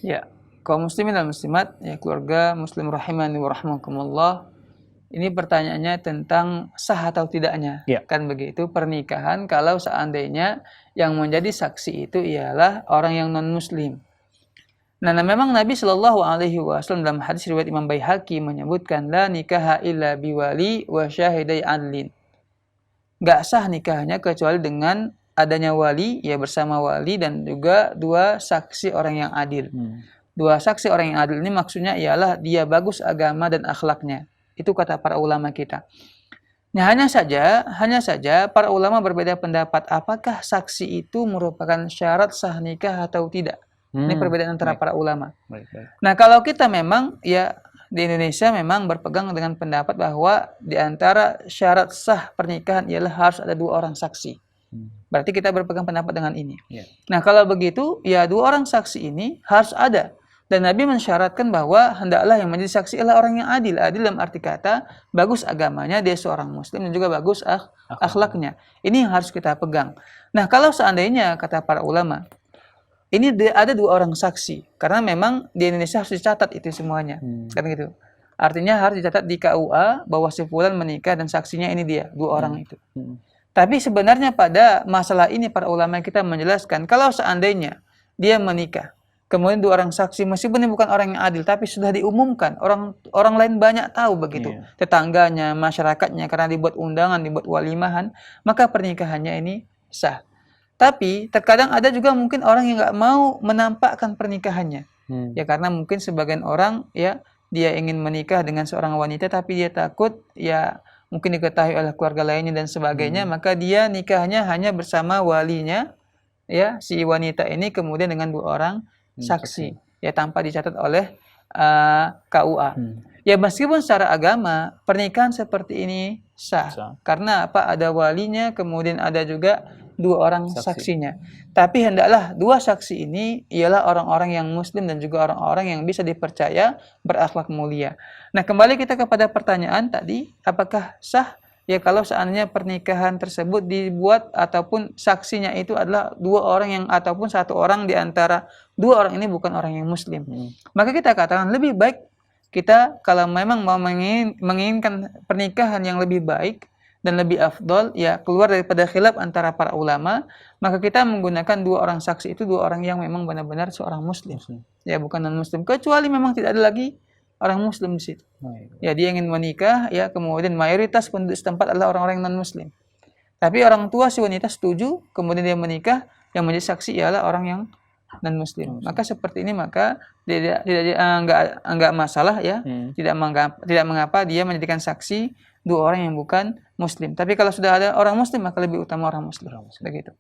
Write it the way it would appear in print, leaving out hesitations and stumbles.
Ya, kaum muslimin dan muslimat, ya keluarga muslim rahimani wa rahmakumullah. Ini pertanyaannya tentang sah atau tidaknya. Ya. Kan begitu pernikahan kalau seandainya yang menjadi saksi itu ialah orang yang non muslim. Nah, memang Nabi Shallallahu alaihi wasallam dalam hadis riwayat Imam Baihaqi menyebutkan la nikaha illa biwali wa syahidai adlin. Enggak sah nikahnya kecuali dengan adanya wali, ya bersama wali dan juga dua saksi orang yang adil. Dua saksi orang yang adil ini maksudnya ialah dia bagus agama dan akhlaknya. Itu kata para ulama kita. Nah, hanya saja para ulama berbeda pendapat apakah saksi itu merupakan syarat sah nikah atau tidak. Ini perbedaan antara para ulama. Nah, kalau kita memang ya di Indonesia memang berpegang dengan pendapat bahwa di antara syarat sah pernikahan ialah harus ada dua orang saksi. Berarti kita berpegang pendapat dengan ini. Nah, kalau begitu ya dua orang saksi ini harus ada. Dan Nabi mensyaratkan bahwa hendaklah yang menjadi saksi adalah orang yang adil. Adil dalam arti kata bagus agamanya, dia seorang muslim dan juga bagus akhlaknya. Ini yang harus kita pegang. Nah, kalau seandainya kata para ulama ini ada dua orang saksi, karena memang di Indonesia harus dicatat itu semuanya, kan gitu. Artinya harus dicatat di KUA bahwa si fulan menikah dan saksinya ini dia, dua orang itu. Tapi sebenarnya pada masalah ini para ulama kita menjelaskan kalau seandainya dia menikah, kemudian dua orang saksi meskipun ini bukan orang yang adil, tapi sudah diumumkan, orang lain banyak tahu begitu, tetangganya, masyarakatnya, karena dibuat undangan, dibuat walimahan, maka pernikahannya ini sah. Tapi terkadang ada juga mungkin orang yang nggak mau menampakkan pernikahannya, ya karena mungkin sebagian orang ya dia ingin menikah dengan seorang wanita tapi dia takut ya mungkin diketahui oleh keluarga lainnya dan sebagainya, maka dia nikahnya hanya bersama walinya, ya si wanita ini kemudian dengan dua orang saksi, ya tanpa dicatat oleh KUA. Ya meskipun secara agama pernikahan seperti ini sah. Karena apa? Ada walinya, kemudian ada juga dua orang saksinya. Tapi hendaklah dua saksi ini ialah orang-orang yang muslim dan juga orang-orang yang bisa dipercaya berakhlak mulia. Nah, kembali kita kepada pertanyaan tadi, apakah sah? Ya kalau seandainya pernikahan tersebut dibuat ataupun saksinya itu adalah dua orang yang ataupun satu orang di antara dua orang ini bukan orang yang muslim. Maka kita katakan lebih baik kita kalau memang mau menginginkan pernikahan yang lebih baik dan lebih afdol, ya keluar daripada khilaf antara para ulama, maka kita menggunakan dua orang saksi itu dua orang yang memang benar-benar seorang muslim. Ya bukan non muslim, kecuali memang tidak ada lagi orang muslim di situ. Ya dia ingin menikah, ya kemudian mayoritas penduduk setempat adalah orang-orang non muslim. Tapi orang tua si wanita setuju, kemudian dia menikah, yang menjadi saksi ialah orang yang non muslim. Maka seperti ini maka enggak masalah ya, tidak mengapa dia menjadikan saksi dua orang yang bukan muslim. Tapi kalau sudah ada orang muslim maka lebih utama orang muslim. Begitu.